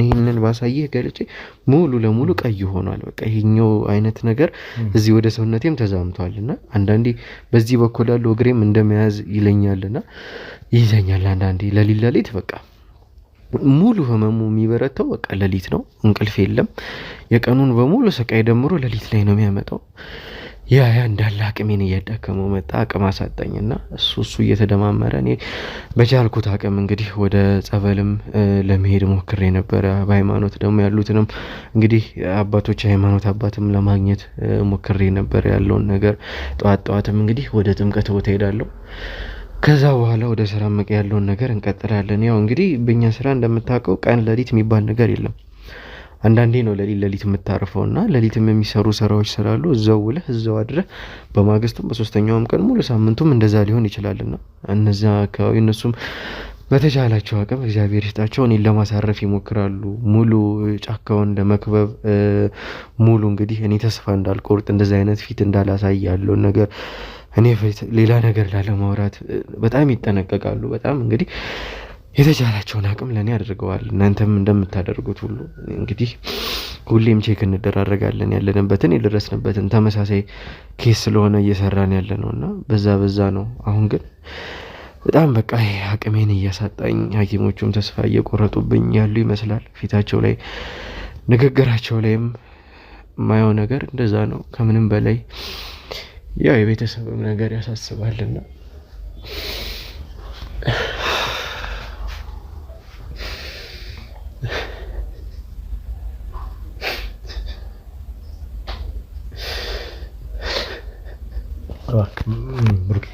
ይሄንን ባሳየህ ገልጬ ሙሉ ለሙሉ ቀይ ሆኗል። በቃ ይሄኛው አይነት ነገር እዚህ ወደ ሰውነቴም ተዛምቷልና አንዳንዴ በዚህ በኩል ያለው እግሬም እንደመያዝ ይለኛልና ይዘኛል። አንዳንዴ ለሊት በቃ ሙሉ ህመሙ የሚበረታው በቃ ለሊት ነው። እንቅልፍ የለም። የቀኑን በሙሉ ስቃይ ደምሮ ለሊት ላይ ነው የሚያመጣው። ያ እንዳለ አቅሜን እያዳከመው መጣ። አቅም አሳጣኝና እሱ እየተደማመረ እኔ በቻልኩት አቅም እንግዲህ ወደ ጸበልም ለመሄድ ሞክሬ ነበረ። በሃይማኖት ደግሞ ያሉትንም እንግዲህ አባቶች ሃይማኖት አባትም ለማግኘት ሞክሬ ነበር። ያለውን ነገር ጠዋትም እንግዲህ ወደ ጥምቀት ቦታ ሄዳለሁ። ከዛ በኋላ ወደ ስራ መቀ ያለውን ነገር እንቀጥላለን። ያው እንግዲህ በእኛ ስራ እንደምታውቀው ቀን ለሊት የሚባል ነገር የለም። አንዳንዴ ነው ለሊት የምታርፈውና ለሊትም የሚሰሩ ስራዎች ስላሉ እዛው ውለህ እዛው አድረህ በማግስቱም በሶስተኛውም ቀን ሙሉ ሳምንቱም እንደዛ ሊሆን ይችላልና እነዛ አካባቢ እነሱም በተቻላቸው አቅም እግዚአብሔር ይስጣቸው እኔን ለማሳረፍ ይሞክራሉ። ሙሉ ጫካውን ለመክበብ ሙሉ እንግዲህ እኔ ተስፋ እንዳልቆርጥ እንደዛ አይነት ፊት እንዳላሳይ ያለውን ነገር እኔ ሌላ ነገር ላለማውራት በጣም ይጠነቀቃሉ። በጣም እንግዲህ የተቻላቸውን አቅም ለኔ አድርገዋል። እናንተም እንደምታደርጉት ሁሉ እንግዲህ ሁሌም ቼክ እንደራረጋለን። ያለንበትን የደረስንበትን ተመሳሳይ ኬስ ስለሆነ እየሰራን ያለነውና በዛ ነው። አሁን ግን በጣም በቃ አቅሜን እያሳጣኝ ሐኪሞቹም ተስፋ እየቆረጡብኝ ያሉ ይመስላል። ፊታቸው ላይ ንግግራቸው ላይም ማየው ነገር እንደዛ ነው። ከምንም በላይ ያው የቤተሰብም ነገር ያሳስባልና ብሩክ